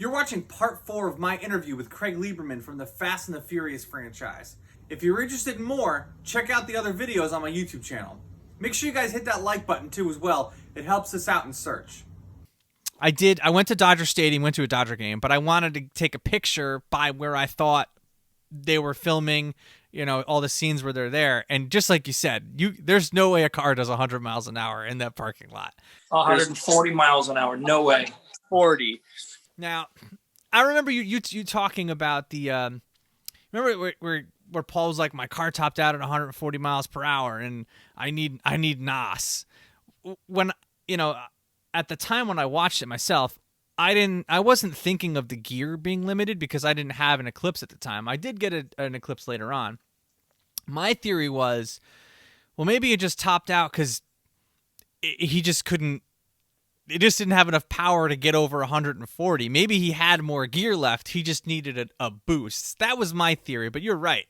You're watching part 4 of my interview with Craig Lieberman from the Fast and the Furious franchise. If you're interested in more, check out the other videos on my YouTube channel. Make sure you guys hit that like button too as well. It helps us out in search. I went to Dodger Stadium, went to a Dodger game, but I wanted to take a picture by where I thought they were filming, you know, all the scenes where they're there. And just like you said, there's no way a car does 100 miles an hour in that parking lot. 140 miles an hour. No way. 40. Now, I remember you talking about the remember where Paul was like, my car topped out at 140 miles per hour and I need NOS. When, you know, at the time when I watched it myself, I wasn't thinking of the gear being limited because I didn't have an Eclipse at the time. I did get an Eclipse later on. My theory was, well, maybe it just topped out because he just couldn't. It just didn't have enough power to get over 140. Maybe he had more gear left. He just needed a boost. That was my theory. But you're right.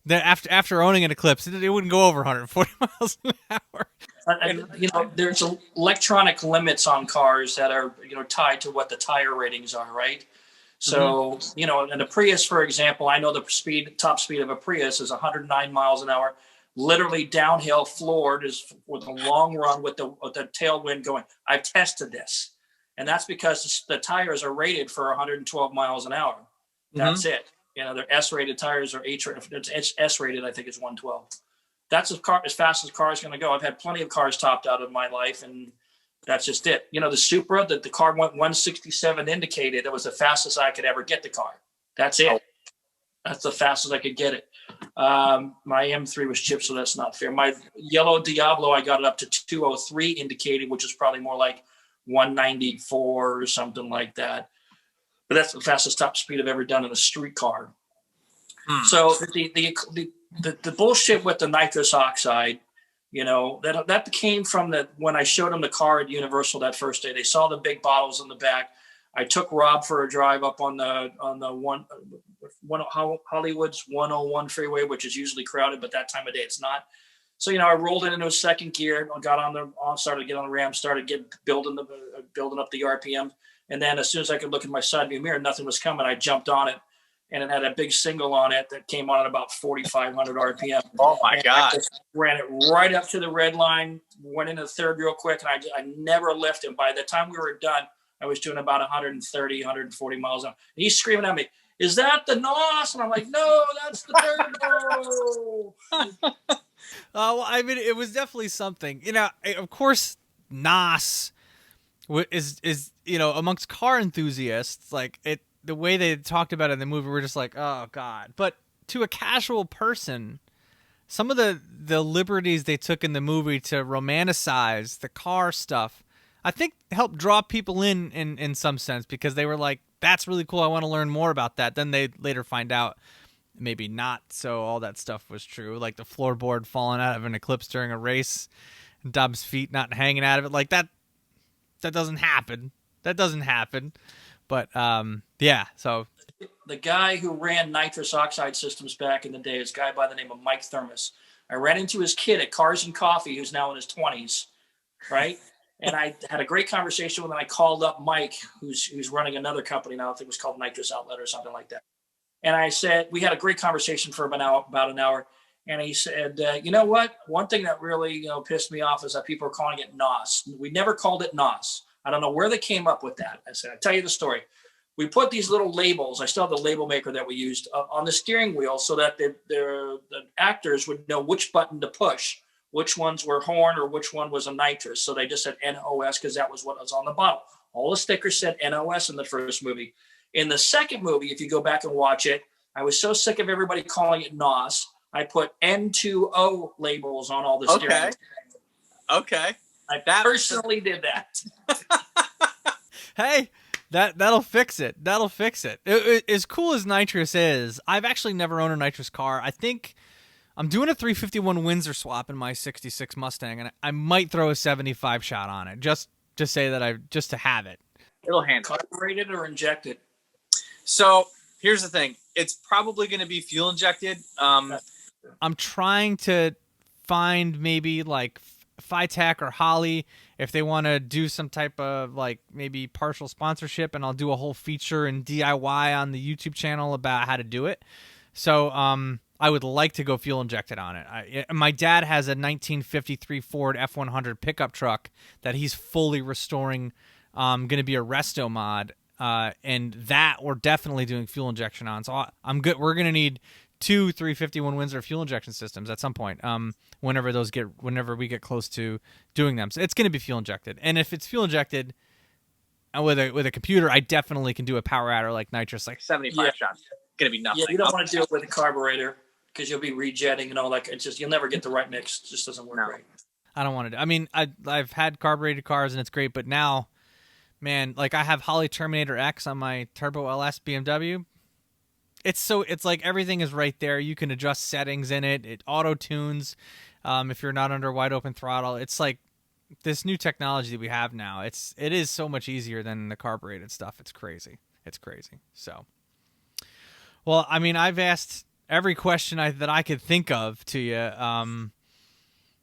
That after owning an Eclipse, it wouldn't go over 140 miles an hour. And, you know, there's electronic limits on cars that are, you know, tied to what the tire ratings are, right? So, you know, in a Prius, for example, I know the top speed of a Prius is 109 miles an hour. Literally downhill, floored, is with a long run with the tailwind going. I've tested this, and that's because the tires are rated for 112 miles an hour. That's it. You know, they're S-rated tires or H-rated. It's S-rated, I think it's 112. That's as fast as a car is going to go. I've had plenty of cars topped out in my life, and that's just it. You know, the Supra, the car went 167 indicated. It was the fastest I could ever get the car. That's it. That's the fastest I could get it. My M3 was chipped, so that's not fair. My yellow Diablo, I got it up to 203 indicated, which is probably more like 194 or something like that. But that's the fastest top speed I've ever done in a street car. So the bullshit with the nitrous oxide, you know, that came from when I showed them the car at Universal that first day. They saw the big bottles in the back. I took Rob for a drive up on the Hollywood's 101 freeway, which is usually crowded, but that time of day it's not. So, you know, I rolled it into a second gear, got started to get on the ramp, started building up the RPM. And then as soon as I could look in my side view mirror, nothing was coming. I jumped on it, and it had a big single on it that came on at about 4,500 RPM. Oh my God. I just ran it right up to the red line, went into the third real quick, and I never lifted. By the time we were done, I was doing about 130, 140 miles an hour. And he's screaming at me, "Is that the NOS?" And I'm like, "No, that's the turbo." Well, I mean, it was definitely something. You know, of course, NOS is you know, amongst car enthusiasts, like the way they talked about it in the movie, we're just like, oh God. But to a casual person, some of the liberties they took in the movie to romanticize the car stuff, I think helped draw people in some sense, because they were like, that's really cool. I want to learn more about that. Then they later find out maybe not so all that stuff was true. Like the floorboard falling out of an Eclipse during a race and Dobbs' feet not hanging out of it. Like that doesn't happen. That doesn't happen. But yeah, so the guy who ran nitrous oxide systems back in the day is a guy by the name of Mike Thermos. I ran into his kid at Cars and Coffee, who's now in his 20s, right? And I had a great conversation with him. I called up Mike, who's running another company now. I think it was called Nitrous Outlet or something like that. And I said, we had a great conversation for about an hour. And he said, you know what? One thing that really, you know, pissed me off is that people are calling it NOS. We never called it NOS. I don't know where they came up with that. I said, I'll tell you the story. We put these little labels. I still have the label maker that we used on the steering wheel so that the actors would know which button to push, which ones were horn or which one was a nitrous. So they just said NOS because that was what was on the bottle. All the stickers said NOS in the first movie. In the second movie, if you go back and watch it, I was so sick of everybody calling it NOS. I put N2O labels on all the steering wheels. Okay. I personally did that. Hey, that'll fix it. That'll fix it. As cool as nitrous is, I've actually never owned a nitrous car. I think I'm doing a 351 Windsor swap in my 66 Mustang, and I might throw a 75 shot on it just to say that just to have it. It'll handle carbureted or injected. So here's the thing. It's probably going to be fuel injected. I'm trying to find maybe like Phytac or Holley if they want to do some type of like maybe partial sponsorship, and I'll do a whole feature and DIY on the YouTube channel about how to do it. So I would like to go fuel injected on it. My dad has a 1953 Ford F100 pickup truck that he's fully restoring. Going to be a resto mod, and that we're definitely doing fuel injection on. So I'm good. We're going to need 2 351 Windsor fuel injection systems at some point. Whenever we get close to doing them, so it's going to be fuel injected. And if it's fuel injected with a computer, I definitely can do a power adder like nitrous, like 75 shots. Going to be nothing. Yeah, you don't want to do it with a carburetor because you'll be rejetting and all that. It's just you'll never get the right mix. It just doesn't work right. I don't want to do. I mean, I've had carbureted cars and it's great, but now, man, like I have Holley Terminator X on my Turbo LS BMW. It's like everything is right there. You can adjust settings in it. It auto tunes if you're not under wide open throttle. It's like this new technology that we have now. It is so much easier than the carbureted stuff. It's crazy. So, well, I mean, I've asked every question that I could think of to you.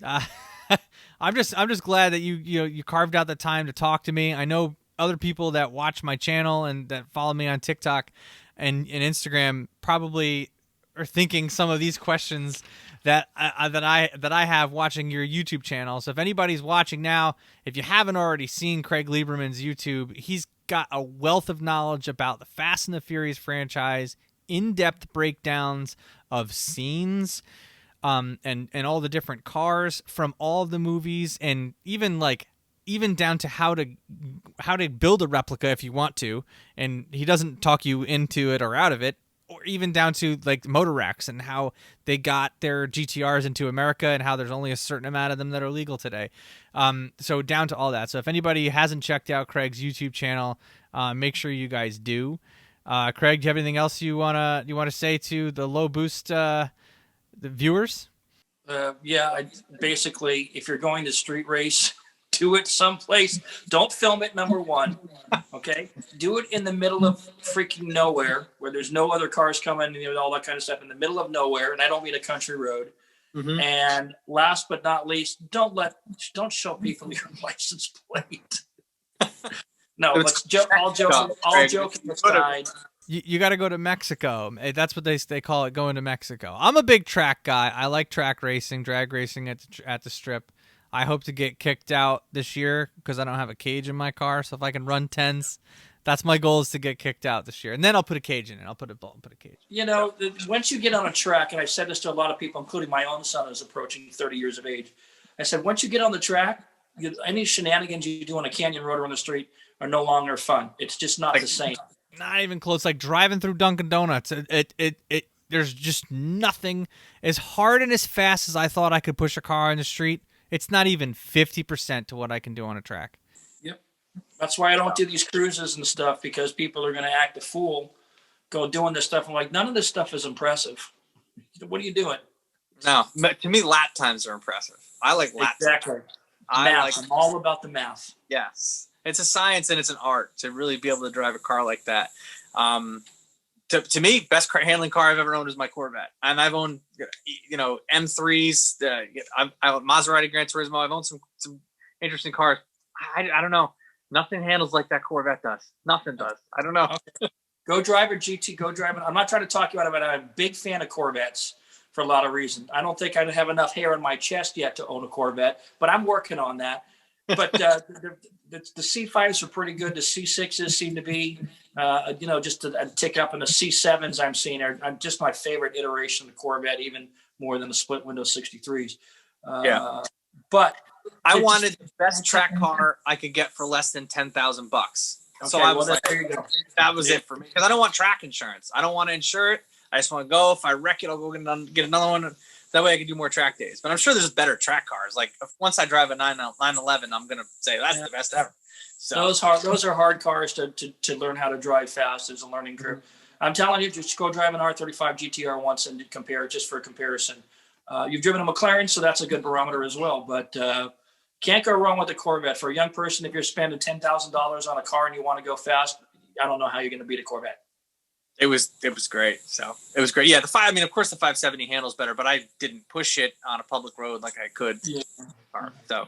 I'm just glad that you carved out the time to talk to me. I know other people that watch my channel and that follow me on TikTok and Instagram probably are thinking some of these questions that I have watching your YouTube channel. So if anybody's watching now, if you haven't already seen Craig Lieberman's YouTube, he's got a wealth of knowledge about the Fast and the Furious franchise, in-depth breakdowns of scenes, and all the different cars from all of the movies, and even down to how to build a replica if you want to, and he doesn't talk you into it or out of it, or even down to like motor racks and how they got their GTRs into America and how there's only a certain amount of them that are legal today. So down to all that. So if anybody hasn't checked out Craig's YouTube channel, make sure you guys do. Craig, do you have anything else you wanna say to the Low Boost the viewers? Basically, if you're going to street race, do it someplace. Don't film it, number one. Okay? Do it in the middle of freaking nowhere where there's no other cars coming, all that kind of stuff, in the middle of nowhere. And I don't mean a country road. Mm-hmm. And last but not least, don't show people your license plate. No, all joking aside. You got to go to Mexico. That's what they call it, going to Mexico. I'm a big track guy. I like track racing, drag racing at the strip. I hope to get kicked out this year because I don't have a cage in my car. So if I can run 10s, that's my goal, is to get kicked out this year. And then I'll put a cage in it. I'll put a bolt and put a cage. Once you get on a track, and I've said this to a lot of people, including my own son who's approaching 30 years of age. I said, once you get on the track, any shenanigans you do on a canyon road or on the street are no longer fun. It's just not the same. Not even close. Like driving through Dunkin' Donuts. There's just nothing as hard and as fast as I thought I could push a car in the street. It's not even 50% to what I can do on a track. Yep. That's why I don't do these cruises and stuff, because people are going to act a fool, go doing this stuff. I'm like, none of this stuff is impressive. What are you doing? No, but to me, lap times are impressive. I like lap times. I'm all about the math. Yes. It's a science and it's an art to really be able to drive a car like that. To me, best handling car I've ever owned is my Corvette. And I've owned, M3s. I own Maserati Gran Turismo. I've owned some interesting cars. I don't know. Nothing handles like that Corvette does. Nothing does. I don't know. Okay. Go drive a GT. Go drive it. I'm not trying to talk you out of it. I'm a big fan of Corvettes for a lot of reasons. I don't think I'd have enough hair on my chest yet to own a Corvette, but I'm working on that. But the C5s are pretty good. The C6s seem to be, just a tick up, and the C7s I'm seeing are just my favorite iteration of the Corvette, even more than the split window 63s. But I wanted the best track car I could get for less than $10,000. Okay, so I was there you go. That was it for me, because I don't want track insurance. I don't want to insure it. I just want to go. If I wreck it, I'll go get another one. That way I can do more track days. But I'm sure there's better track cars. Like once I drive a 911, I'm going to say that's the best ever. So those are hard cars to learn how to drive fast. There's a learning curve. Mm-hmm. I'm telling you, just go drive an R35 GTR once and compare it, just for comparison. You've driven a McLaren, so that's a good barometer as well. But can't go wrong with a Corvette. For a young person, if you're spending $10,000 on a car and you want to go fast, I don't know how you're going to beat a Corvette. It was great. So it was great. Yeah, of course the 570 handles better, but I didn't push it on a public road like I could. Yeah. So,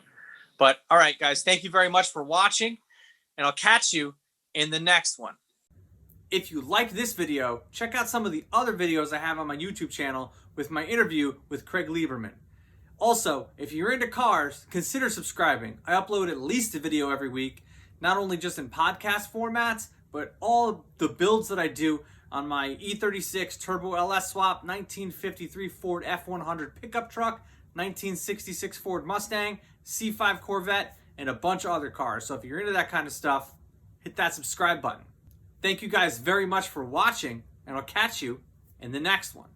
But all right, guys, thank you very much for watching, and I'll catch you in the next one. If you liked this video, check out some of the other videos I have on my YouTube channel with my interview with Craig Lieberman. Also, if you're into cars, consider subscribing. I upload at least a video every week, not only just in podcast formats, but all the builds that I do on my E36 Turbo LS Swap, 1953 Ford F100 pickup truck, 1966 Ford Mustang, C5 Corvette, and a bunch of other cars. So if you're into that kind of stuff, hit that subscribe button. Thank you guys very much for watching, and I'll catch you in the next one.